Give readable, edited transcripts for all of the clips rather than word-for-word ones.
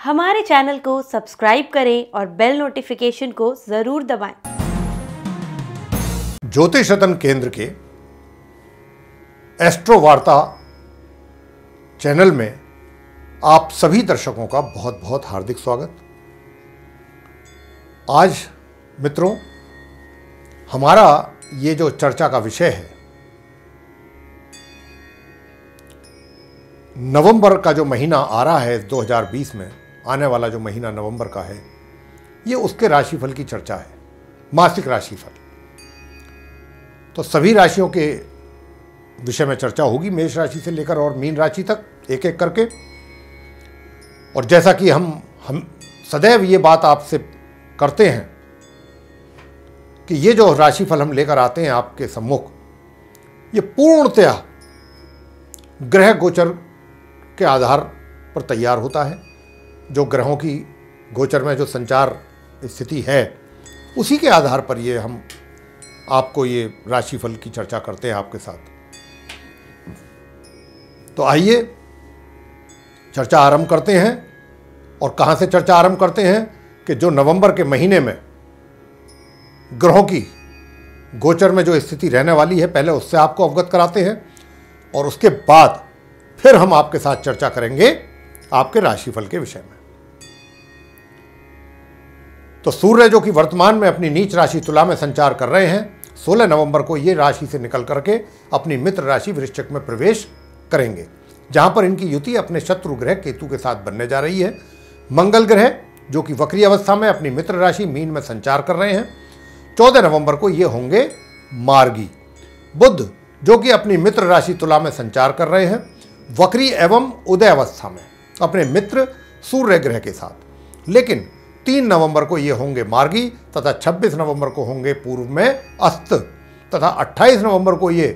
हमारे चैनल को सब्सक्राइब करें और बेल नोटिफिकेशन को जरूर दबाएं। ज्योतिष रत्न केंद्र के एस्ट्रो वार्ता चैनल में आप सभी दर्शकों का बहुत बहुत हार्दिक स्वागत। आज मित्रों, हमारा ये जो चर्चा का विषय है, नवंबर का जो महीना आ रहा है 2020 में, आने वाला जो महीना नवंबर का है, ये उसके राशिफल की चर्चा है, मासिक राशिफल। तो सभी राशियों के विषय में चर्चा होगी, मेष राशि से लेकर और मीन राशि तक, एक एक करके। और जैसा कि हम सदैव ये बात आपसे करते हैं कि ये जो राशिफल हम लेकर आते हैं आपके सम्मुख, ये पूर्णतया ग्रह गोचर के आधार पर तैयार होता है। जो ग्रहों की गोचर में जो संचार स्थिति है, उसी के आधार पर ये हम आपको ये राशिफल की चर्चा करते हैं आपके साथ। तो आइए चर्चा आरंभ करते हैं। और कहाँ से चर्चा आरंभ करते हैं कि जो नवंबर के महीने में ग्रहों की गोचर में जो स्थिति रहने वाली है, पहले उससे आपको अवगत कराते हैं और उसके बाद फिर हम आपके साथ चर्चा करेंगे आपके राशिफल के विषय में। तो सूर्य जो कि वर्तमान में अपनी नीच राशि तुला में संचार कर रहे हैं, 16 नवंबर को ये राशि से निकल करके अपनी मित्र राशि वृश्चिक में प्रवेश करेंगे, जहां पर इनकी युति अपने शत्रु ग्रह केतु के साथ बनने जा रही है। मंगल ग्रह जो कि वक्री अवस्था में अपनी मित्र राशि मीन में संचार कर रहे हैं, 14 नवंबर को ये होंगे मार्गी। बुध जो कि अपनी मित्र राशि तुला में संचार कर रहे हैं, वक्री एवं उदय अवस्था में अपने मित्र सूर्य ग्रह के साथ, लेकिन 3 नवंबर को ये होंगे मार्गी तथा 26 नवंबर को होंगे पूर्व में अस्त तथा 28 नवंबर को ये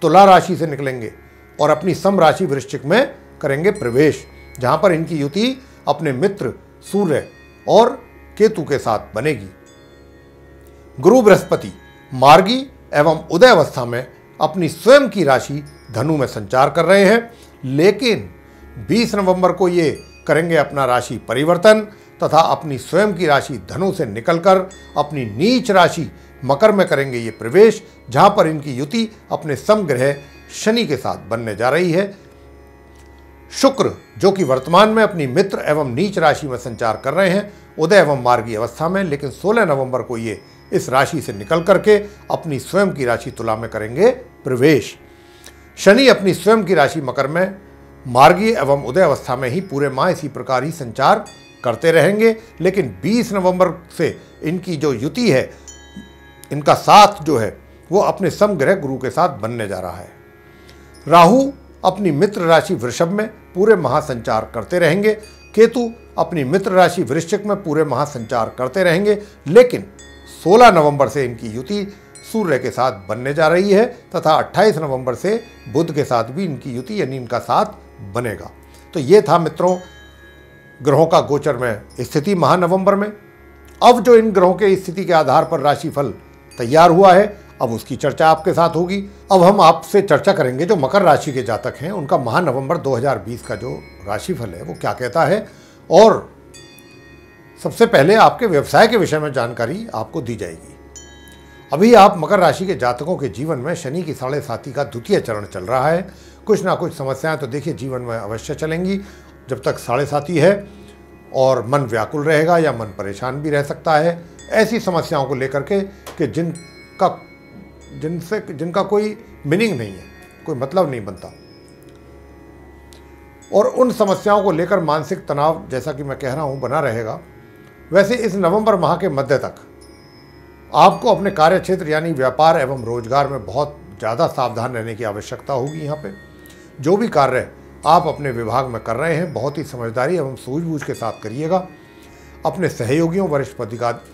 तुला राशि से निकलेंगे और अपनी सम राशि वृश्चिक में करेंगे प्रवेश, जहां पर इनकी युति अपने मित्र सूर्य और केतु के साथ बनेगी। गुरु बृहस्पति मार्गी एवं उदय अवस्था में अपनी स्वयं की राशि धनु में संचार कर रहे हैं, लेकिन 20 नवंबर को ये करेंगे अपना राशि परिवर्तन तथा अपनी स्वयं की राशि धनु से निकलकर अपनी नीच राशि मकर में करेंगे ये प्रवेश, जहां पर इनकी युति अपने समग्रह शनि के साथ बनने जा रही है। शुक्र जो कि वर्तमान में अपनी मित्र एवं नीच राशि में संचार कर रहे हैं उदय एवं मार्गी अवस्था में, लेकिन 16 नवंबर को ये इस राशि से निकल करके अपनी स्वयं की राशि तुला में करेंगे प्रवेश। शनि अपनी स्वयं की राशि मकर में मार्गी एवं उदय अवस्था में ही पूरे माह इसी प्रकार ही संचार करते रहेंगे, लेकिन 20 नवंबर से इनकी जो युति है, इनका साथ जो है वो अपने समग्रह गुरु के साथ बनने जा रहा है। राहु अपनी मित्र राशि वृषभ में पूरे माह संचार करते रहेंगे, केतु अपनी मित्र राशि वृश्चिक में पूरे माह संचार करते रहेंगे, लेकिन 16 नवंबर से इनकी युति सूर्य के साथ बनने जा रही है तथा 28 नवंबर से बुध के साथ भी इनकी युति यानी इनका साथ बनेगा। तो ये था मित्रों ग्रहों का गोचर में स्थिति माह नवंबर में। अब जो इन ग्रहों के स्थिति के आधार पर राशिफल तैयार हुआ है, अब उसकी चर्चा आपके साथ होगी। अब हम आपसे चर्चा करेंगे जो मकर राशि के जातक हैं, उनका माह नवंबर 2020 का जो राशिफल है वो क्या कहता है, और सबसे पहले आपके व्यवसाय के विषय में जानकारी आपको दी जाएगी। अभी आप मकर राशि के जातकों के जीवन में शनि की 7.5 का द्वितीय चरण चल रहा है। कुछ ना कुछ समस्याएं तो देखिए जीवन में अवश्य चलेंगी जब तक 7.5 है, और मन व्याकुल रहेगा या मन परेशान भी रह सकता है ऐसी समस्याओं को लेकर के कि जिनका कोई मीनिंग नहीं है, कोई मतलब नहीं बनता, और उन समस्याओं को लेकर मानसिक तनाव, जैसा कि मैं कह रहा हूं, बना रहेगा। वैसे इस नवंबर माह के मध्य तक आपको अपने कार्य क्षेत्र यानी व्यापार एवं रोजगार में बहुत ज़्यादा सावधान रहने की आवश्यकता होगी। यहाँ पे जो भी कार्य आप अपने विभाग में कर रहे हैं, बहुत ही समझदारी एवं सूझबूझ के साथ करिएगा। अपने सहयोगियों, वरिष्ठ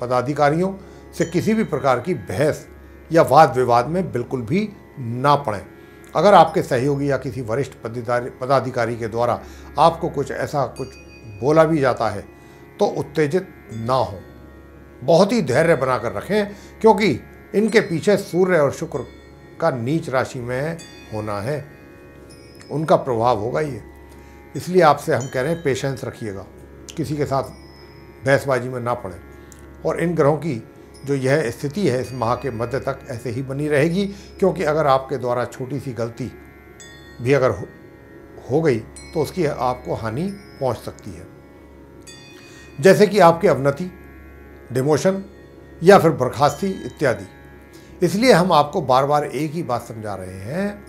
पदाधिकारियों से किसी भी प्रकार की बहस या वाद विवाद में बिल्कुल भी ना पड़ें। अगर आपके सहयोगी या किसी वरिष्ठ पदाधिकारी के द्वारा आपको कुछ ऐसा कुछ बोला भी जाता है तो उत्तेजित ना हो, बहुत ही धैर्य बनाकर रखें, क्योंकि इनके पीछे सूर्य और शुक्र का नीच राशि में होना है, उनका प्रभाव होगा ये। इसलिए आपसे हम कह रहे हैं पेशेंस रखिएगा, किसी के साथ बहसबाजी में ना पड़े। और इन ग्रहों की जो यह स्थिति है इस माह के मध्य तक ऐसे ही बनी रहेगी, क्योंकि अगर आपके द्वारा छोटी सी गलती भी अगर हो गई तो उसकी आपको हानि पहुंच सकती है, जैसे कि आपकी अवनति, डिमोशन या फिर बर्खास्ती इत्यादि। इसलिए हम आपको बार बार एक ही बात समझा रहे हैं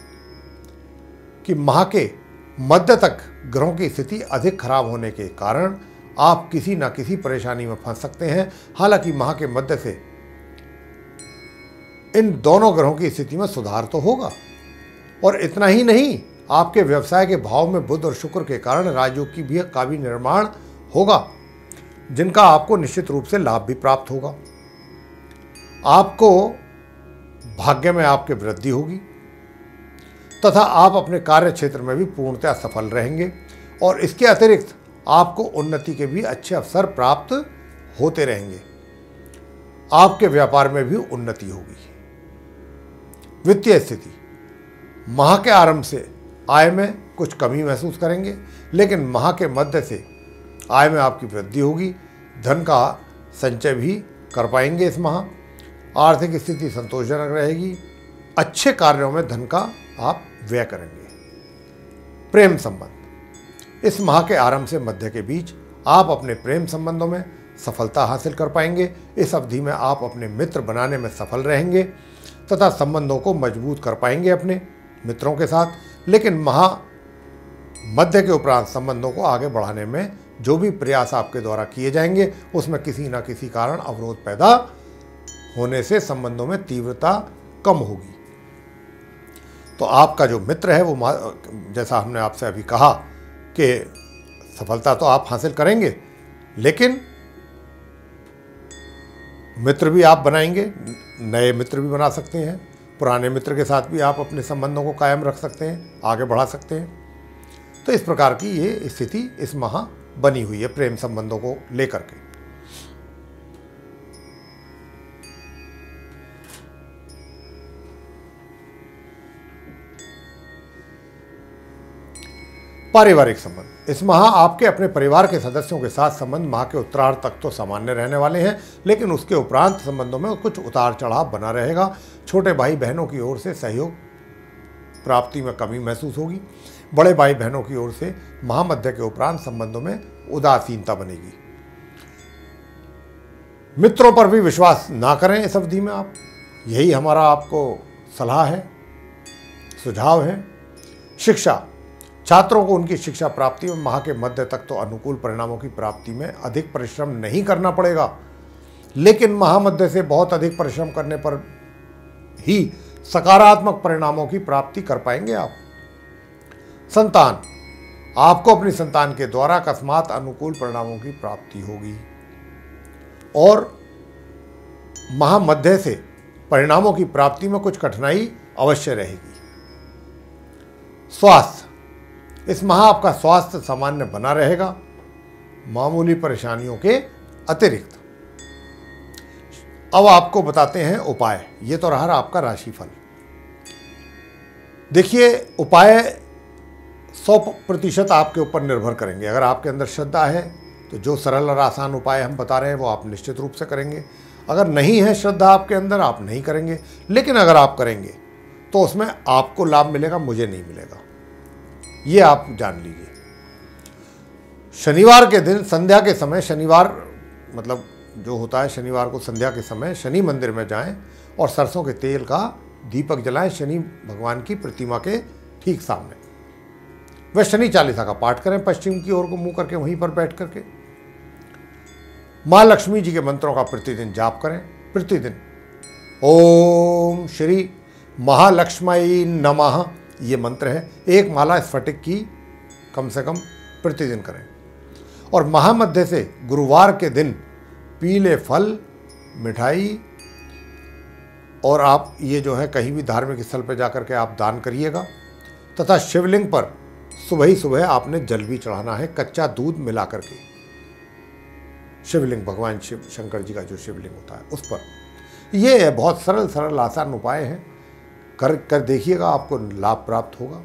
कि माह के मध्य तक ग्रहों की स्थिति अधिक खराब होने के कारण आप किसी न किसी परेशानी में फंस सकते हैं। हालांकि माह के मध्य से इन दोनों ग्रहों की स्थिति में सुधार तो होगा, और इतना ही नहीं, आपके व्यवसाय के भाव में बुध और शुक्र के कारण राजयोग का भी निर्माण होगा, जिनका आपको निश्चित रूप से लाभ भी प्राप्त होगा। आपको भाग्य में आपके वृद्धि होगी तथा आप अपने कार्य क्षेत्र में भी पूर्णतः सफल रहेंगे, और इसके अतिरिक्त आपको उन्नति के भी अच्छे अवसर प्राप्त होते रहेंगे। आपके व्यापार में भी उन्नति होगी। वित्तीय स्थिति, माह के आरंभ से आय में कुछ कमी महसूस करेंगे, लेकिन माह के मध्य से आय में आपकी वृद्धि होगी। धन का संचय भी कर पाएंगे इस माह। आर्थिक स्थिति संतोषजनक रहेगी। अच्छे कार्यों में धन का आप व्यय करेंगे। प्रेम संबंध, इस माह के आरंभ से मध्य के बीच आप अपने प्रेम संबंधों में सफलता हासिल कर पाएंगे। इस अवधि में आप अपने मित्र बनाने में सफल रहेंगे तथा संबंधों को मजबूत कर पाएंगे अपने मित्रों के साथ। लेकिन माह मध्य के उपरांत संबंधों को आगे बढ़ाने में जो भी प्रयास आपके द्वारा किए जाएंगे उसमें किसी न किसी कारण अवरोध पैदा होने से संबंधों में तीव्रता कम होगी। तो आपका जो मित्र है वो, जैसा हमने आपसे अभी कहा कि सफलता तो आप हासिल करेंगे, लेकिन मित्र भी आप बनाएंगे, नए मित्र भी बना सकते हैं। पुराने मित्र के साथ भी आप अपने संबंधों को कायम रख सकते हैं, आगे बढ़ा सकते हैं। तो इस प्रकार की ये स्थिति इस माह बनी हुई है प्रेम संबंधों को लेकर के। पारिवारिक संबंध, इस माह आपके अपने परिवार के सदस्यों के साथ संबंध माह के उत्तरार्ध तक तो सामान्य रहने वाले हैं, लेकिन उसके उपरांत संबंधों में कुछ उतार चढ़ाव बना रहेगा। छोटे भाई बहनों की ओर से सहयोग प्राप्ति में कमी महसूस होगी। बड़े भाई बहनों की ओर से महामध्य के उपरांत संबंधों में उदासीनता बनेगी। मित्रों पर भी विश्वास ना करें इस अवधि में आप, यही हमारा आपको सलाह है, सुझाव है। शिक्षा, छात्रों को उनकी शिक्षा प्राप्ति में माह के मध्य तक तो अनुकूल परिणामों की प्राप्ति में अधिक परिश्रम नहीं करना पड़ेगा, लेकिन महामध्य से बहुत अधिक परिश्रम करने पर ही सकारात्मक परिणामों की प्राप्ति कर पाएंगे आप। संतान, आपको अपनी संतान के द्वारा अकस्मात अनुकूल परिणामों की प्राप्ति होगी और महामध्य से परिणामों की प्राप्ति में कुछ कठिनाई अवश्य रहेगी। स्वास्थ्य, इस माह आपका स्वास्थ्य सामान्य बना रहेगा, मामूली परेशानियों के अतिरिक्त। अब आपको बताते हैं उपाय। ये तो रहा आपका राशिफल। देखिए, उपाय 100% आपके ऊपर निर्भर करेंगे। अगर आपके अंदर श्रद्धा है तो जो सरल और आसान उपाय हम बता रहे हैं वो आप निश्चित रूप से करेंगे। अगर नहीं है श्रद्धा आपके अंदर, आप नहीं करेंगे। लेकिन अगर आप करेंगे तो उसमें आपको लाभ मिलेगा, मुझे नहीं मिलेगा, ये आप जान लीजिए। शनिवार के दिन संध्या के समय, शनिवार मतलब जो होता है शनिवार को संध्या के समय शनि मंदिर में जाएं और सरसों के तेल का दीपक जलाएं शनि भगवान की प्रतिमा के ठीक सामने। वह शनि चालीसा का पाठ करें पश्चिम की ओर को मुंह करके, वहीं पर बैठ करके। माँ लक्ष्मी जी के मंत्रों का प्रतिदिन जाप करें। प्रतिदिन ओम श्री महालक्ष्मी नमः, ये मंत्र है। एक माला स्फटिक की कम से कम प्रतिदिन करें। और महामध्य से गुरुवार के दिन पीले फल, मिठाई और आप ये जो है कहीं भी धार्मिक स्थल पर जाकर के आप दान करिएगा। तथा शिवलिंग पर सुबह ही सुबह आपने जल भी चढ़ाना है, कच्चा दूध मिला करके। शिवलिंग, भगवान शिव शंकर जी का जो शिवलिंग होता है उस पर। ये बहुत सरल सरल आसान उपाय हैं, कर देखिएगा, आपको लाभ प्राप्त होगा।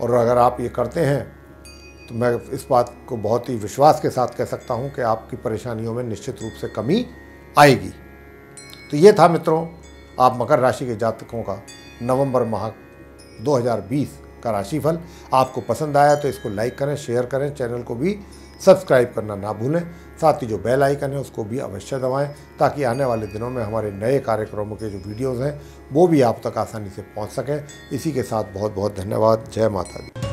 और अगर आप ये करते हैं तो मैं इस बात को बहुत ही विश्वास के साथ कह सकता हूँ कि आपकी परेशानियों में निश्चित रूप से कमी आएगी। तो ये था मित्रों आप मकर राशि के जातकों का नवंबर माह 2020 का राशिफल। आपको पसंद आया तो इसको लाइक करें, शेयर करें, चैनल को भी सब्सक्राइब करना ना भूलें। साथ ही जो बेल आइकन है उसको भी अवश्य दबाएं ताकि आने वाले दिनों में हमारे नए कार्यक्रमों के जो वीडियोज़ हैं वो भी आप तक आसानी से पहुंच सकें। इसी के साथ बहुत बहुत धन्यवाद। जय माता दी।